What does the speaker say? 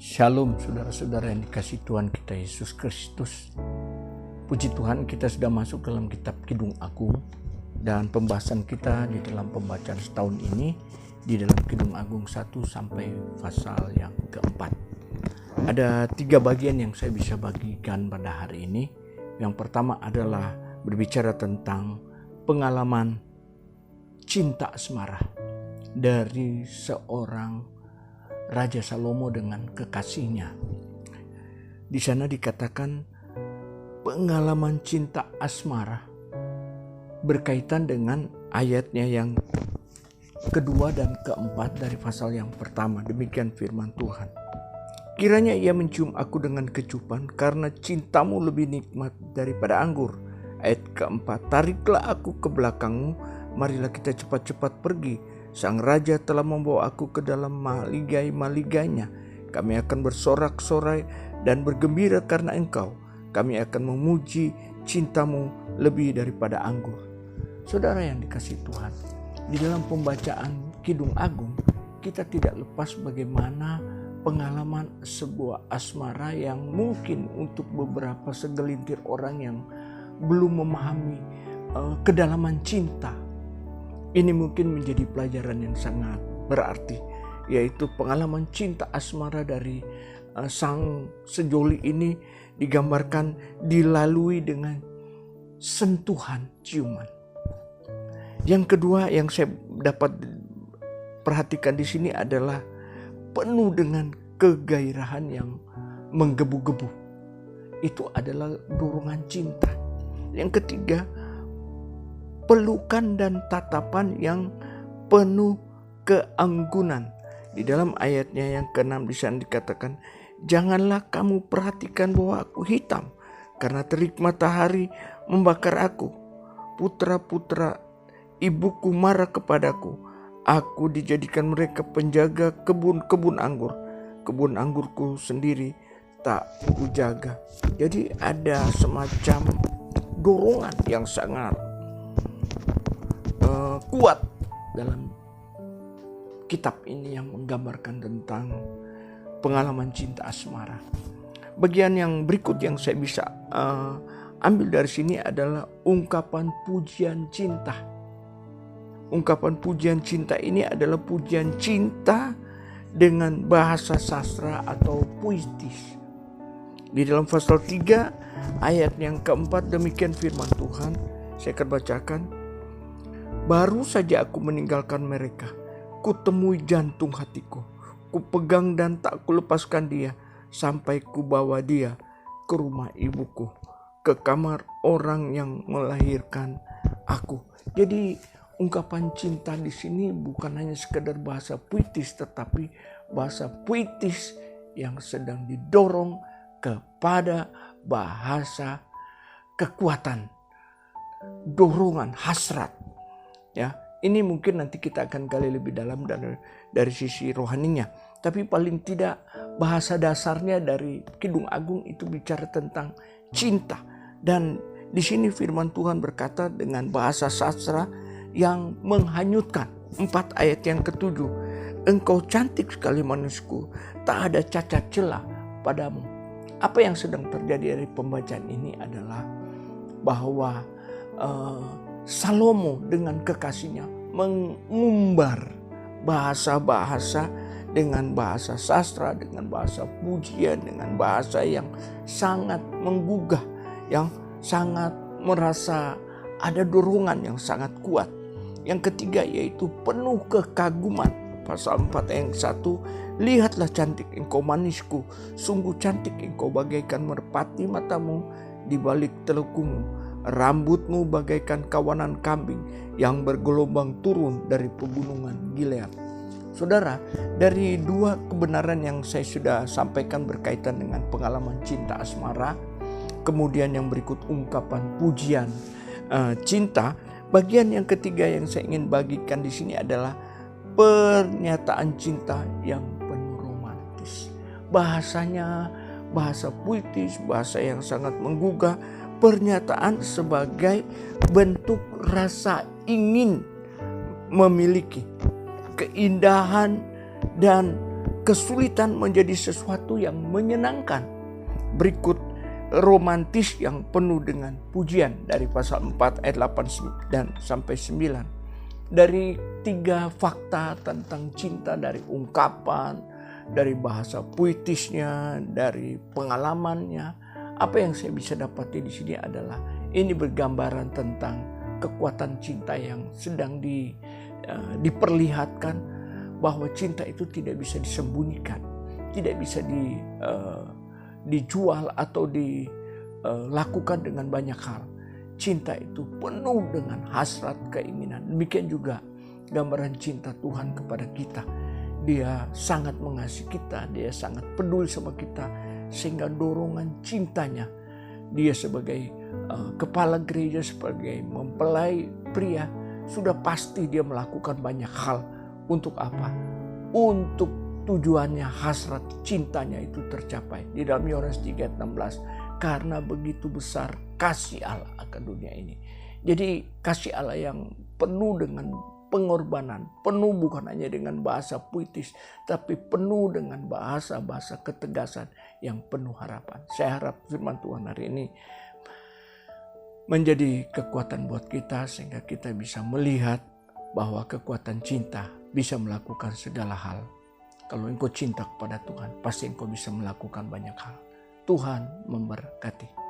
Shalom saudara-saudara yang dikasihi Tuhan kita Yesus Kristus. Puji Tuhan, kita sudah masuk dalam kitab Kidung Agung, dan pembahasan kita di dalam pembacaan setahun ini di dalam Kidung Agung 1 sampai pasal yang keempat. Ada 3 bagian yang saya bisa bagikan pada hari ini. Yang pertama adalah berbicara tentang pengalaman cinta asmara dari seorang Raja Salomo dengan kekasihnya. Di sana dikatakan pengalaman cinta asmara berkaitan dengan ayatnya yang kedua dan keempat dari pasal yang pertama. Demikian firman Tuhan. Kiranya ia mencium aku dengan kecupan karena cintamu lebih nikmat daripada anggur. Ayat keempat, tariklah aku ke belakangmu, marilah kita cepat-cepat pergi. Sang Raja telah membawa aku ke dalam maligai-maligainya. Kami akan bersorak-sorai dan bergembira karena engkau. Kami akan memuji cintamu lebih daripada anggur. Saudara yang dikasihi Tuhan, di dalam pembacaan Kidung Agung, kita tidak lepas bagaimana pengalaman sebuah asmara yang mungkin untuk beberapa segelintir orang yang belum memahami kedalaman cinta. Ini mungkin menjadi pelajaran yang sangat berarti, yaitu pengalaman cinta asmara dari sang sejoli ini digambarkan dilalui dengan sentuhan ciuman. Yang kedua yang saya dapat perhatikan di sini adalah penuh dengan kegairahan yang menggebu-gebu. Itu adalah dorongan cinta. Yang ketiga, pelukan dan tatapan yang penuh keanggunan. Di dalam ayatnya yang ke-6 di sana dikatakan, janganlah kamu perhatikan bahwa aku hitam, karena terik matahari membakar aku. Putra-putra ibuku marah kepadaku. Aku dijadikan mereka penjaga kebun-kebun anggur. Kebun anggurku sendiri tak kujaga. Jadi ada semacam dorongan yang sangat kuat dalam kitab ini yang menggambarkan tentang pengalaman cinta asmara. Bagian yang berikut yang saya bisa ambil dari sini adalah ungkapan pujian cinta. Ungkapan pujian cinta ini adalah pujian cinta dengan bahasa sastra atau puitis. Di dalam pasal 3 ayat yang keempat demikian firman Tuhan. Saya akan bacakan. Baru saja aku meninggalkan mereka, kutemui jantung hatiku, kupegang dan tak kulepaskan dia, sampai kubawa dia ke rumah ibuku, ke kamar orang yang melahirkan aku. Jadi ungkapan cinta di sini bukan hanya sekedar bahasa puitis, tetapi bahasa puitis yang sedang didorong kepada bahasa kekuatan, dorongan, hasrat. Ya, ini mungkin nanti kita akan gali lebih dalam dari sisi rohaninya. Tapi paling tidak bahasa dasarnya dari Kidung Agung itu bicara tentang cinta. Dan di sini firman Tuhan berkata dengan bahasa sastra yang menghanyutkan. 4 ayat yang ke-7. Engkau cantik sekali manisku, tak ada cacat celah padamu. Apa yang sedang terjadi dari pembacaan ini adalah bahwa Salomo dengan kekasihnya mengumbar bahasa-bahasa dengan bahasa sastra, dengan bahasa pujian, dengan bahasa yang sangat menggugah, yang sangat merasa ada dorongan yang sangat kuat. Yang ketiga yaitu penuh kekaguman. Pasal 4 ayat 1, lihatlah cantik engkau manisku, sungguh cantik engkau bagaikan merpati matamu di balik telekumu. Rambutmu bagaikan kawanan kambing yang bergelombang turun dari pegunungan Gilead. Saudara, dari 2 kebenaran yang saya sudah sampaikan berkaitan dengan pengalaman cinta asmara, kemudian yang berikut ungkapan pujian cinta, bagian yang ketiga yang saya ingin bagikan di sini adalah pernyataan cinta yang penuh romantis. Bahasanya bahasa puitis, bahasa yang sangat menggugah. Pernyataan sebagai bentuk rasa ingin memiliki keindahan dan kesulitan menjadi sesuatu yang menyenangkan. Berikut romantis yang penuh dengan pujian dari pasal 4 ayat 8 dan sampai 9. Dari 3 fakta tentang cinta, dari ungkapan, dari bahasa puitisnya, dari pengalamannya, apa yang saya bisa dapati di sini adalah ini bergambaran tentang kekuatan cinta yang sedang diperlihatkan, bahwa cinta itu tidak bisa disembunyikan, tidak bisa dijual atau dilakukan dengan banyak hal. Cinta itu penuh dengan hasrat, keinginan. Demikian juga gambaran cinta Tuhan kepada kita. Dia sangat mengasihi kita, dia sangat peduli sama kita, sehingga dorongan cintanya, dia sebagai kepala gereja, sebagai mempelai pria, sudah pasti dia melakukan banyak hal. Untuk apa? Untuk tujuannya, hasrat cintanya itu tercapai. Di dalam Yohanes 3:16, karena begitu besar kasih Allah akan dunia ini. Jadi kasih Allah yang penuh dengan pengorbanan, penuh bukan hanya dengan bahasa puitis, tapi penuh dengan bahasa-bahasa ketegasan yang penuh harapan. Saya harap firman Tuhan hari ini menjadi kekuatan buat kita, sehingga kita bisa melihat bahwa kekuatan cinta bisa melakukan segala hal. Kalau engkau cinta kepada Tuhan, pasti engkau bisa melakukan banyak hal. Tuhan memberkati.